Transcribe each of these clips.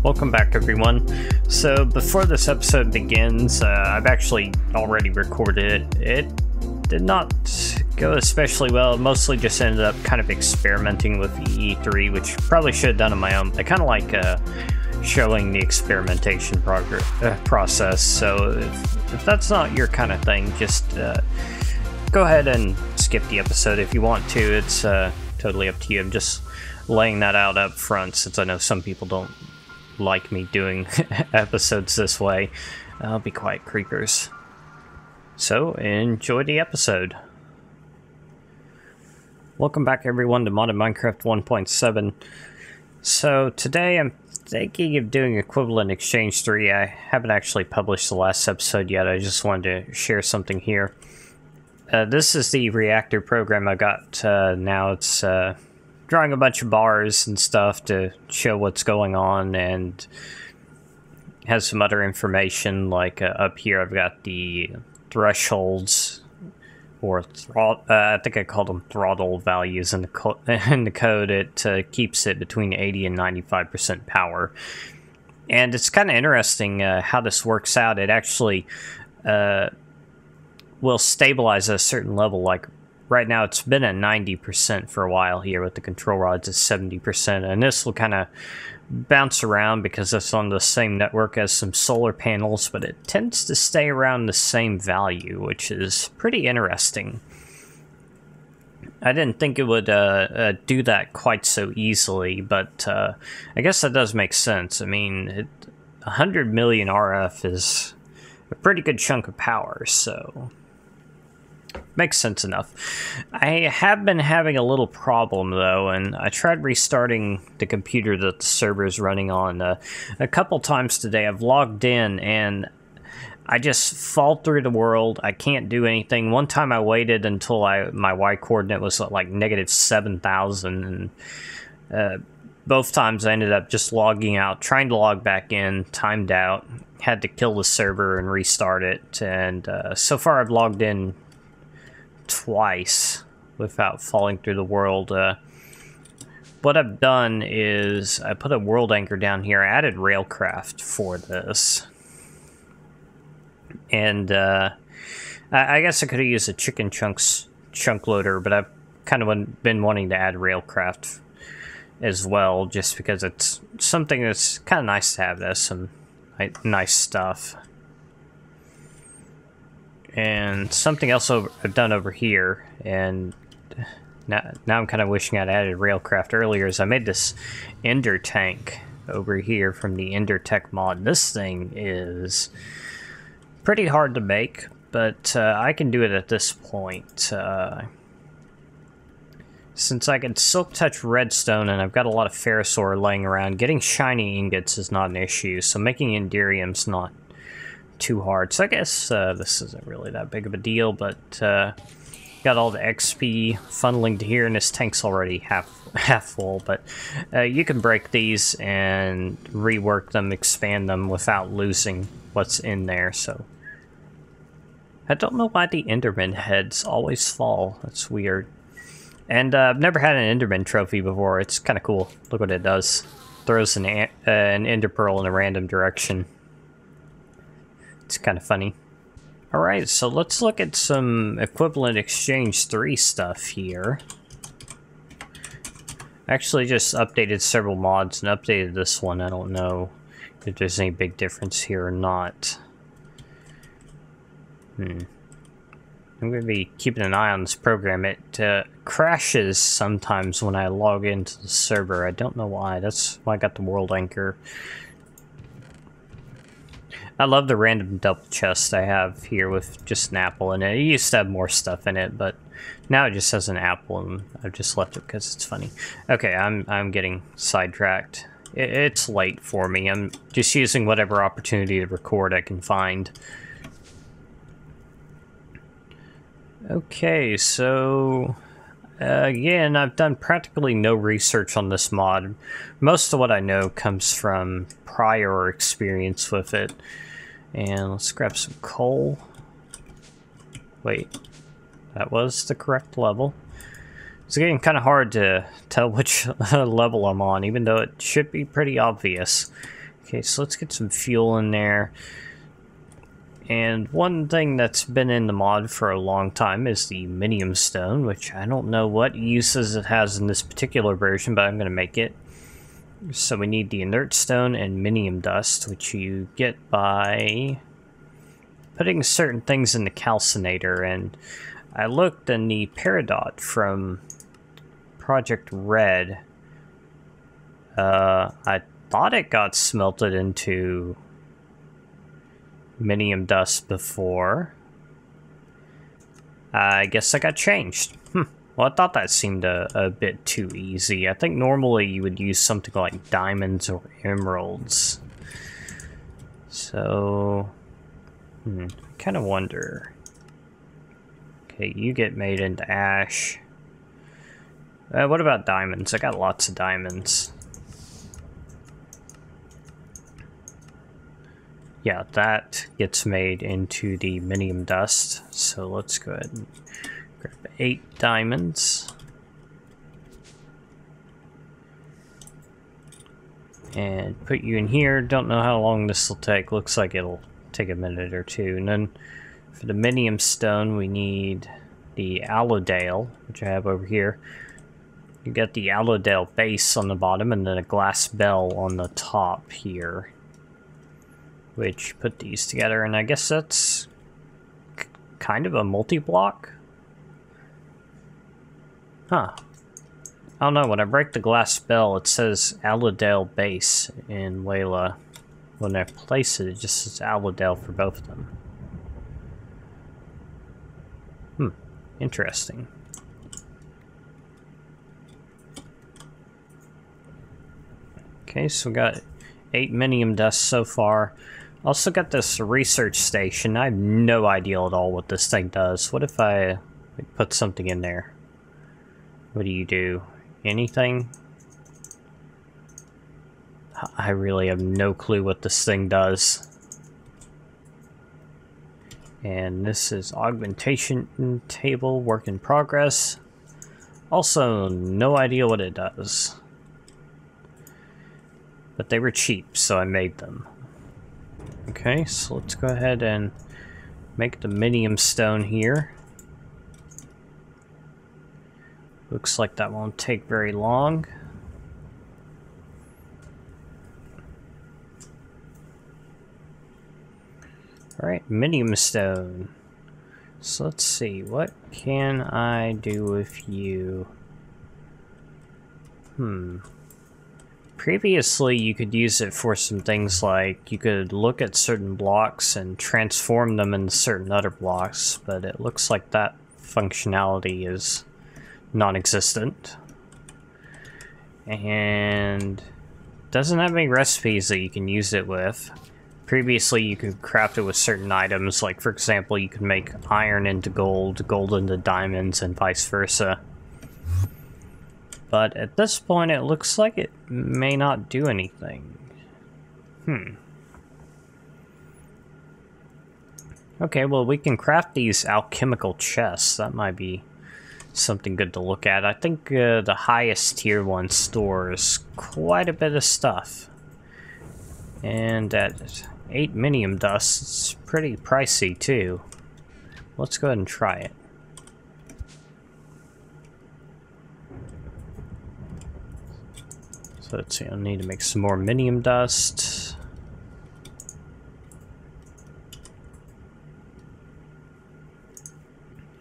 Welcome back, everyone. So before this episode begins, I've actually already recorded it. It did not go especially well. It mostly just ended up kind of experimenting with EE3, which probably should have done on my own. I kind of like showing the experimentation process. So if that's not your kind of thing, just go ahead and skip the episode if you want to. It's totally up to you. I'm just laying that out up front since I know some people don't like me doing episodes this way. I'll be quiet, creepers. So, enjoy the episode. Welcome back, everyone, to Modded Minecraft 1.7. So, today I'm thinking of doing Equivalent Exchange 3. I haven't actually published the last episode yet. I just wanted to share something here. This is the Reactor program I got now. It's drawing a bunch of bars and stuff to show what's going on, and has some other information, like up here I've got the thresholds, or I think I called them throttle values in the code. It keeps it between 80 and 95% power. And it's kind of interesting how this works out. It actually will stabilize at a certain level. Like right now it's been at 90% for a while here with the control rods at 70%, and this will kind of bounce around because it's on the same network as some solar panels, but it tends to stay around the same value, which is pretty interesting. I didn't think it would do that quite so easily, but I guess that does make sense. I mean, 100 million RF is a pretty good chunk of power, so makes sense enough. I have been having a little problem, though, and I tried restarting the computer that the server is running on a couple times today. I've logged in, and I just fall through the world. I can't do anything. One time I waited until my Y-coordinate was at like negative 7,000, and both times I ended up just logging out, trying to log back in, timed out, had to kill the server and restart it, and so far I've logged in twice without falling through the world. What I've done is I put a world anchor down here. I added railcraft for this, and I guess I could have used a chicken chunk loader, but I've kind of been wanting to add railcraft as well, just because it's something that's kind of nice to have. That's some nice stuff. And something else I've done over here, and now I'm kind of wishing I'd added railcraft earlier, is I made this ender tank over here from the Ender Tech mod. This thing is pretty hard to make, but I can do it at this point. Since I can silk touch redstone and I've got a lot of ferrous ore laying around, getting shiny ingots is not an issue, so making enderium's not too hard. So I guess this isn't really that big of a deal, but got all the XP funneling to here, and this tank's already half full, but you can break these and rework them, expand them without losing what's in there. So I don't know why the Enderman heads always fall. That's weird. And I've never had an Enderman trophy before. It's kind of cool. Look what it does. Throws an Ender Pearl in a random direction. It's kind of funny. Alright, so let's look at some Equivalent Exchange 3 stuff here. I actually just updated several mods and updated this one. I don't know if there's any big difference here or not. I'm going to be keeping an eye on this program. It crashes sometimes when I log into the server. I don't know why. That's why I got the world anchor. I love the random double chest I have here with just an apple in it. It used to have more stuff in it, but now it just has an apple, and I've just left it because it's funny. Okay, I'm getting sidetracked. It's late for me. I'm just using whatever opportunity to record I can find. Okay, so again, I've done practically no research on this mod. Most of what I know comes from prior experience with it. And let's grab some coal. Wait, that was the correct level. It's getting kind of hard to tell which level I'm on, even though it should be pretty obvious. Okay, so let's get some fuel in there. And one thing that's been in the mod for a long time is the minium stone, which I don't know what uses it has in this particular version, but I'm going to make it. So we need the inert stone and minium dust, which you get by putting certain things in the calcinator. And I looked in the Peridot from Project Red. I thought it got smelted into minium dust before. I guess that got changed. Well, I thought that seemed a bit too easy. I think normally you would use something like diamonds or emeralds. So, I kind of wonder. Okay, you get made into ash. What about diamonds? I got lots of diamonds. Yeah, that gets made into the minium dust. So let's go ahead and grab 8 diamonds. And put you in here. Don't know how long this will take. Looks like it'll take a minute or two. And then for the minium stone, we need the allodale, which I have over here. You got the allodale base on the bottom and then a glass bell on the top here. Which put these together, and I guess that's kind of a multi-block? Huh. I don't know, when I break the glass bell, it says allodale base in Layla. When I place it, it just says allodale for both of them. Interesting. Okay, so we got 8 minium dust so far. Also got this research station. I have no idea at all what this thing does. What if I put something in there? What do you do? Anything? I really have no clue what this thing does. And this is augmentation table, work in progress. Also, no idea what it does. But they were cheap, so I made them. Okay, so let's go ahead and make the minium stone here. Looks like that won't take very long. Alright, minium stone. So let's see, what can I do with you? Previously, you could use it for some things like you could look at certain blocks and transform them into certain other blocks, but it looks like that functionality is non-existent. And doesn't have any recipes that you can use it with. Previously, you could craft it with certain items, like for example, you could make iron into gold, gold into diamonds, and vice versa. But at this point, it looks like it may not do anything. Okay, well, we can craft these alchemical chests. That might be something good to look at. I think the highest tier one stores quite a bit of stuff. And at 8 minium dust, it's pretty pricey too. Let's go ahead and try it. So let's see, I'll need to make some more minium dust.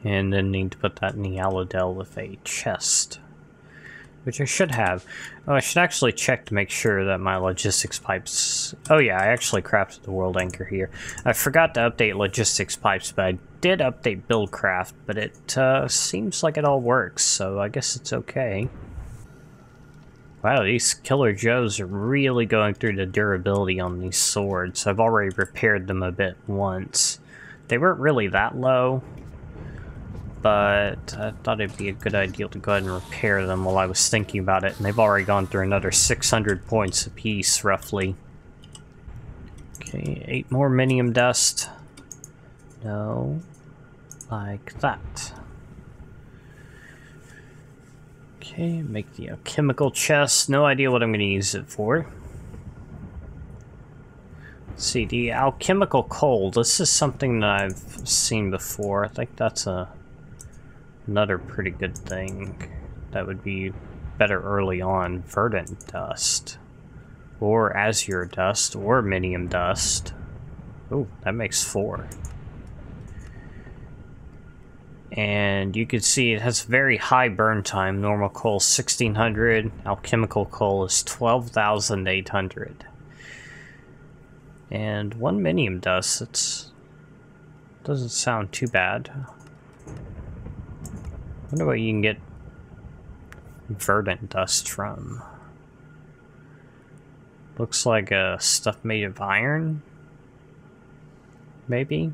And then need to put that in the allodale with a chest. Which I should have. Oh, I should actually check to make sure that my logistics pipes... Oh yeah, I actually crafted the world anchor here. I forgot to update logistics pipes, but I did update Buildcraft, but it seems like it all works, so I guess it's okay. Wow, these Killer Joes are really going through the durability on these swords. I've already repaired them a bit once. They weren't really that low, but I thought it'd be a good idea to go ahead and repair them while I was thinking about it, and they've already gone through another 600 points apiece, roughly. Okay, 8 more minium dust. No, like that. Okay, make the alchemical chest. No idea what I'm going to use it for. See, the alchemical coal, this is something that I've seen before. I think that's another pretty good thing that would be better early on. Verdant dust, or azure dust, or minium dust. Oh, that makes 4. And you can see it has very high burn time. Normal coal 1600, alchemical coal is 12,800. And 1 minium dust, it doesn't sound too bad. Wonder what you can get verdant dust from. Looks like stuff made of iron, maybe?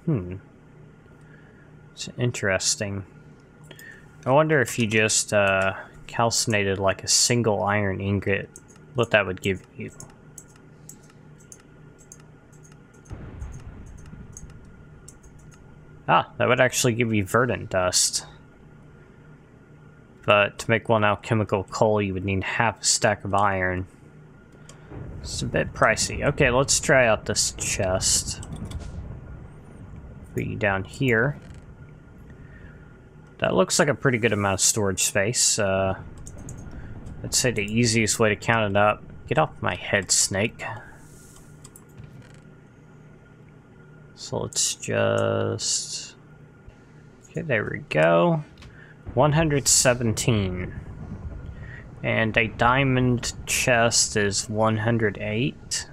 It's interesting. I wonder if you just calcinated like a single iron ingot, what that would give you. Ah, that would actually give you verdant dust. But to make 1 alchemical coal, you would need half a stack of iron. It's a bit pricey. Okay, let's try out this chest. Put you down here. That looks like a pretty good amount of storage space. I'd say the easiest way to count it up. Get off my head, snake. So let's just... Okay, there we go. 117. And a diamond chest is 108.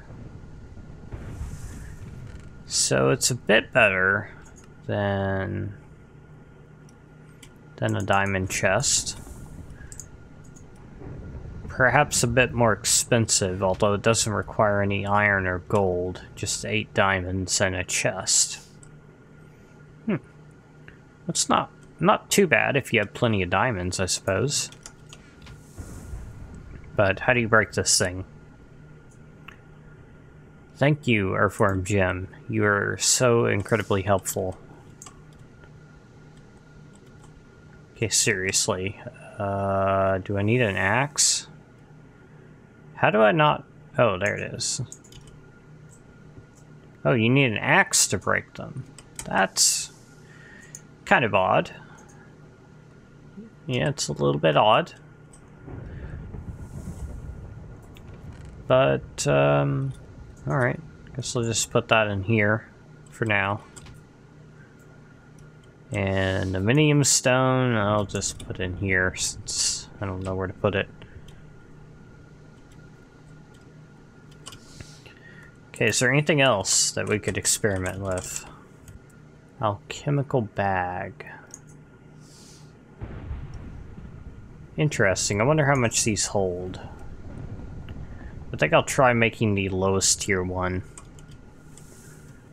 So it's a bit better than a diamond chest. Perhaps a bit more expensive, although it doesn't require any iron or gold. Just 8 diamonds and a chest. That's not too bad if you have plenty of diamonds, I suppose. But how do you break this thing? Thank you, Earthworm Jim. You are so incredibly helpful. Okay, seriously. Do I need an axe? How do I not... Oh, there it is. Oh, you need an axe to break them. That's kind of odd. Yeah, it's a little bit odd. But, alright. Guess I'll just put that in here for now. And the minium stone, I'll just put in here since I don't know where to put it. Okay, is there anything else that we could experiment with? Alchemical bag. Interesting. I wonder how much these hold. I think I'll try making the lowest tier one,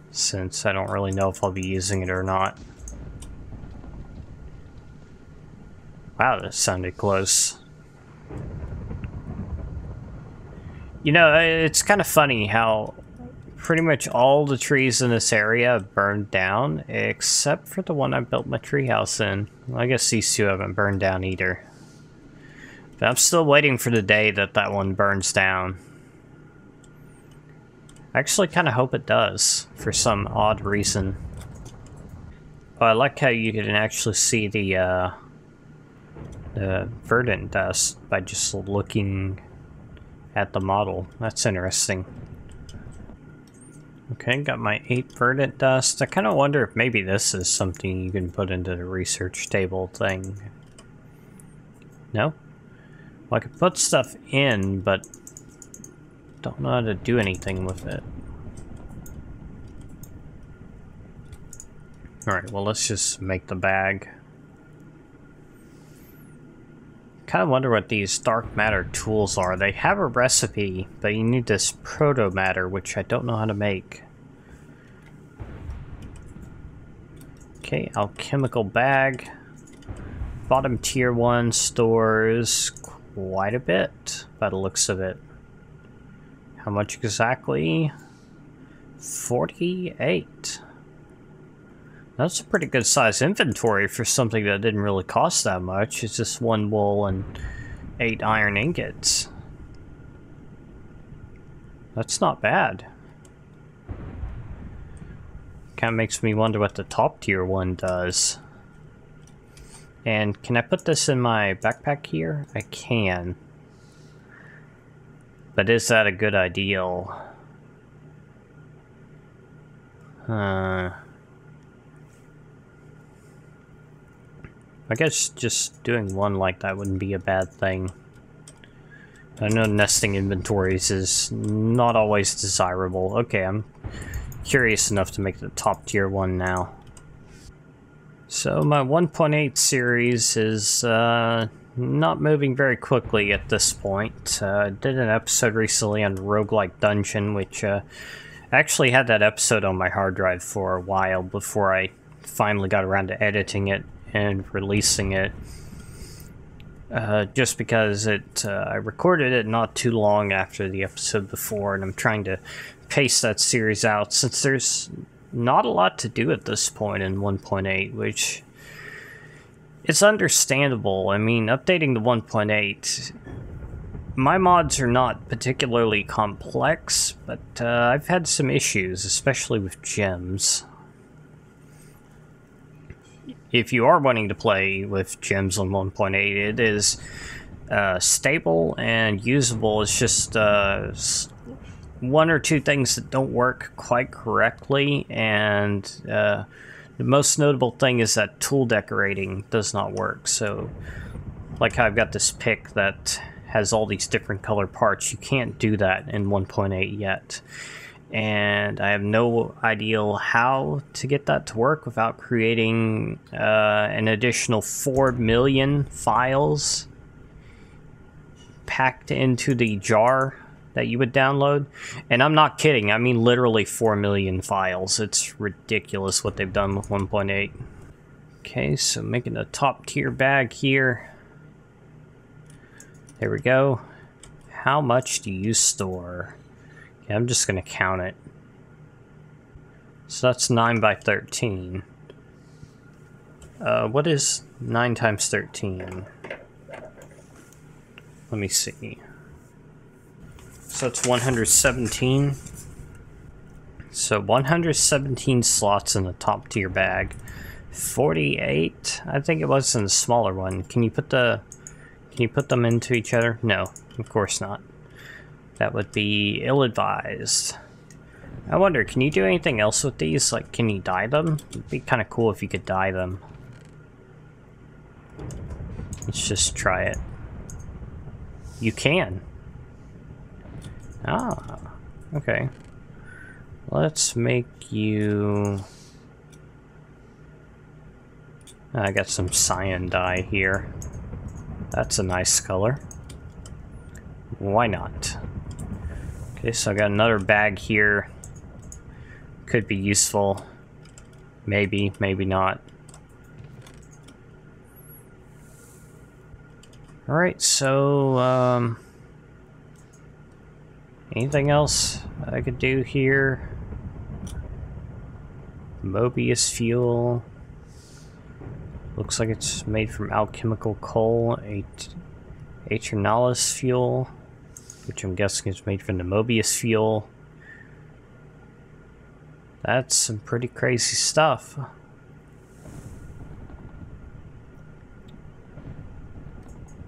since I don't really know if I'll be using it or not. Wow, that sounded close. You know, it's kind of funny how pretty much all the trees in this area burned down, except for the one I built my treehouse in. Well, I guess these two haven't burned down either. But I'm still waiting for the day that that one burns down. I actually kind of hope it does, for some odd reason. Oh, I like how you can actually see the verdant dust by just looking at the model. That's interesting. Okay, got my 8 verdant dust. I kind of wonder if maybe this is something you can put into the research table thing. No? Well, I could put stuff in, but don't know how to do anything with it. Alright, well, let's just make the bag. Kind of wonder what these dark matter tools are. They have a recipe, but you need this proto matter, which I don't know how to make. Okay, alchemical bag. Bottom tier 1 stores quite a bit by the looks of it. How much exactly? 48. That's a pretty good size inventory for something that didn't really cost that much. It's just 1 wool and 8 iron ingots. That's not bad. Kind of makes me wonder what the top tier one does. And can I put this in my backpack here? I can. But is that a good ideal? I guess just doing one like that wouldn't be a bad thing. I know nesting inventories is not always desirable. Okay, I'm curious enough to make the top tier one now. So my 1.8 series is not moving very quickly at this point. I did an episode recently on Roguelike Dungeon, which actually had that episode on my hard drive for a while before I finally got around to editing it and releasing it. Just because I recorded it not too long after the episode before, and I'm trying to pace that series out since there's not a lot to do at this point in 1.8, which is understandable. I mean, updating the 1.8, my mods are not particularly complex, but I've had some issues, especially with gems. If you are wanting to play with gems on 1.8, it is stable and usable. It's just one or two things that don't work quite correctly, and the most notable thing is that tool decorating does not work. So, like how I've got this pick that has all these different color parts, you can't do that in 1.8 yet. And I have no idea how to get that to work without creating an additional 4 million files packed into the jar that you would download. And I'm not kidding, I mean literally 4 million files. It's ridiculous what they've done with 1.8. Okay, so making a top tier bag here. There we go. How much do you store? Okay, I'm just gonna count it. So that's 9 by 13. What is 9 times 13? Let me see. So it's 117. So 117 slots in the top tier bag. 48, I think it was in the smaller one. Can you put them into each other? No, of course not. That would be ill-advised. I wonder, can you do anything else with these? Like, can you dye them? It'd be kind of cool if you could dye them. Let's just try it. You can. Ah, okay. Let's make you... I got some cyan dye here. That's a nice color. Why not? Okay, so I got another bag here. Could be useful. Maybe, maybe not. Alright, so, anything else I could do here? Mobius fuel. Looks like it's made from alchemical coal. Aeternalis fuel, which I'm guessing is made from the Mobius fuel. That's some pretty crazy stuff.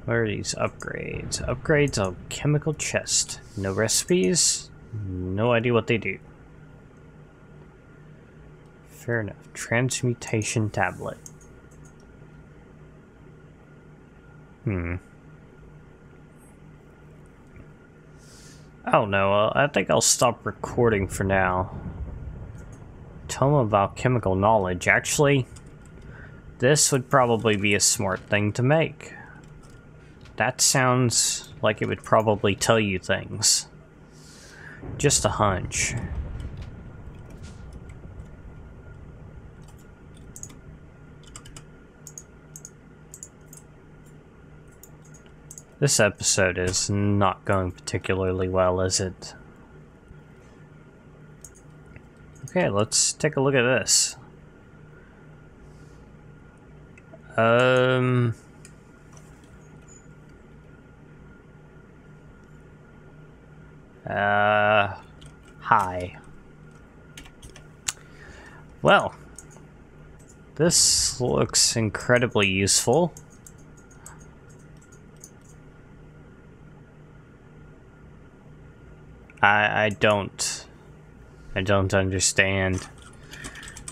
What are these upgrades? Upgrades on chemical chest. No recipes. No idea what they do. Fair enough. Transmutation tablet. Oh no, I think I'll stop recording for now. Tome of Alchemical Knowledge. Actually, this would probably be a smart thing to make. That sounds like it would probably tell you things. Just a hunch. This episode is not going particularly well, is it? Okay, let's take a look at this. Well, this looks incredibly useful. I don't understand.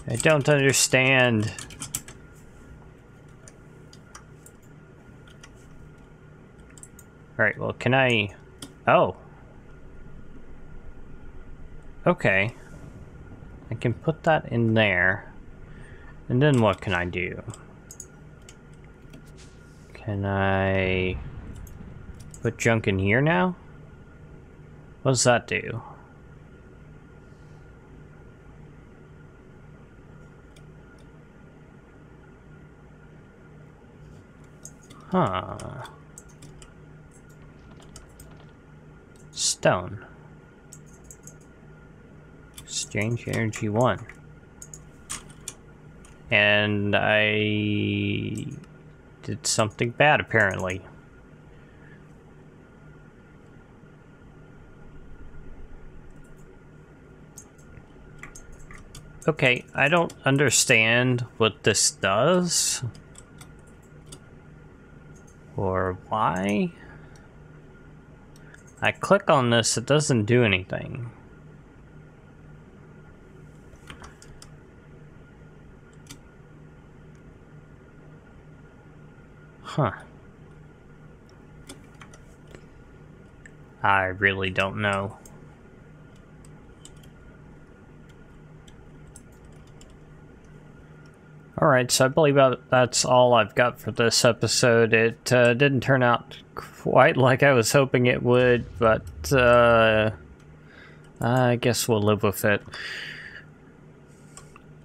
I don't understand. Alright, well, can I... Oh. Okay. I can put that in there. And then what can I do? Can I put junk in here now? What does that do? Huh. Stone. Exchange energy 1. And I did something bad apparently. Okay, I don't understand what this does. Or why? I click on this, it doesn't do anything. Huh. I really don't know. Alright, so I believe that's all I've got for this episode. It didn't turn out quite like I was hoping it would, but I guess we'll live with it.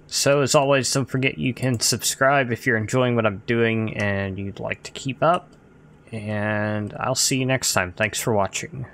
So as always, don't forget you can subscribe if you're enjoying what I'm doing and you'd like to keep up. And I'll see you next time. Thanks for watching.